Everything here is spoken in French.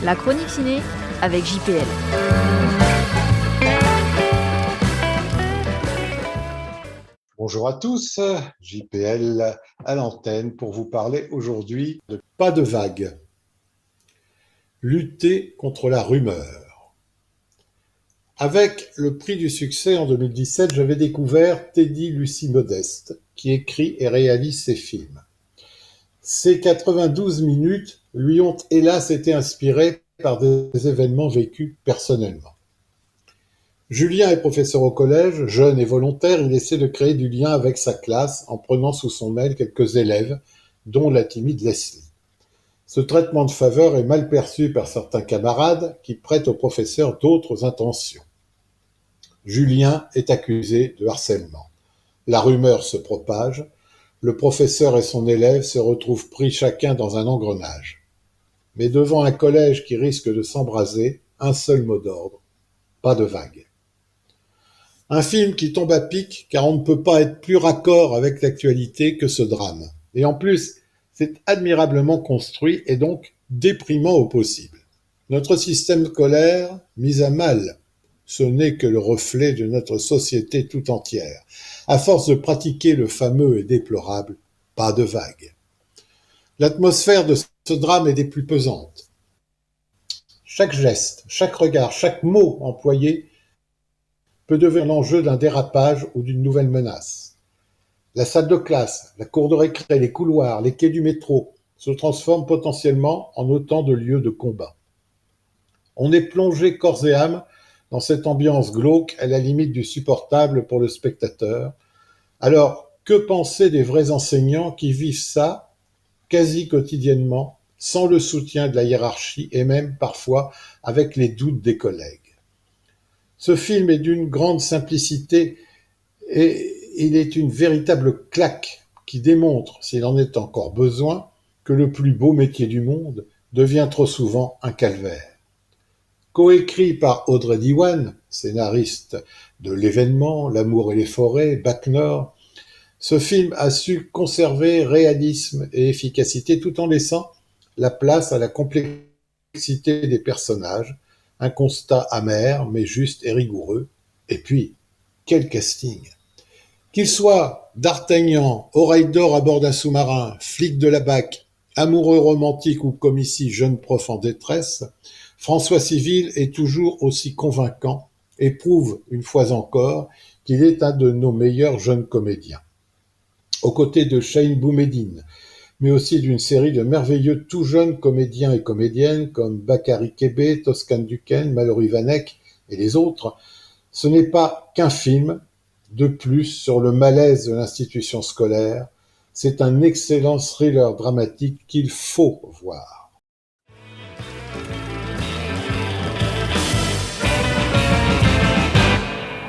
La chronique ciné avec JPL. Bonjour à tous, JPL à l'antenne pour vous parler aujourd'hui de Pas de vague. Lutter contre la rumeur. Avec le prix du succès en 2017, j'avais découvert Teddy Lucie Modeste, qui écrit et réalise ses films. Ces 92 minutes lui ont hélas été inspirées par des événements vécus personnellement. Julien est professeur au collège, jeune et volontaire, il essaie de créer du lien avec sa classe en prenant sous son aile quelques élèves, dont la timide Leslie. Ce traitement de faveur est mal perçu par certains camarades qui prêtent au professeur d'autres intentions. Julien est accusé de harcèlement. La rumeur se propage, le professeur et son élève se retrouvent pris chacun dans un engrenage. Mais devant un collège qui risque de s'embraser, un seul mot d'ordre, pas de vague. Un film qui tombe à pic car on ne peut pas être plus raccord avec l'actualité que ce drame. Et en plus, c'est admirablement construit et donc déprimant au possible. Notre système scolaire, mis à mal, ce n'est que le reflet de notre société tout entière, à force de pratiquer le fameux et déplorable « pas de vague ». L'atmosphère de ce drame est des plus pesantes. Chaque geste, chaque regard, chaque mot employé peut devenir l'enjeu d'un dérapage ou d'une nouvelle menace. La salle de classe, la cour de récré, les couloirs, les quais du métro se transforment potentiellement en autant de lieux de combat. On est plongé corps et âme dans cette ambiance glauque à la limite du supportable pour le spectateur. Alors, que penser des vrais enseignants qui vivent ça quasi quotidiennement, sans le soutien de la hiérarchie et même parfois avec les doutes des collègues? Ce film est d'une grande simplicité et il est une véritable claque qui démontre, s'il en est encore besoin, que le plus beau métier du monde devient trop souvent un calvaire. Coécrit par Audrey Diwan, scénariste de L'événement, L'amour et les forêts, Bac Nord, ce film a su conserver réalisme et efficacité tout en laissant la place à la complexité des personnages, un constat amer mais juste et rigoureux. Et puis, quel casting! Qu'il soit d'Artagnan, oreille d'or à bord d'un sous-marin, flic de la BAC, amoureux romantique ou comme ici jeune prof en détresse, François Civil est toujours aussi convaincant et prouve une fois encore qu'il est un de nos meilleurs jeunes comédiens. Aux côtés de Chahine Boumediene, mais aussi d'une série de merveilleux tout jeunes comédiens et comédiennes comme Bakary Kébé, Toscan Duquesne, Mallory Vanek et les autres, ce n'est pas qu'un film de plus sur le malaise de l'institution scolaire, c'est un excellent thriller dramatique qu'il faut voir.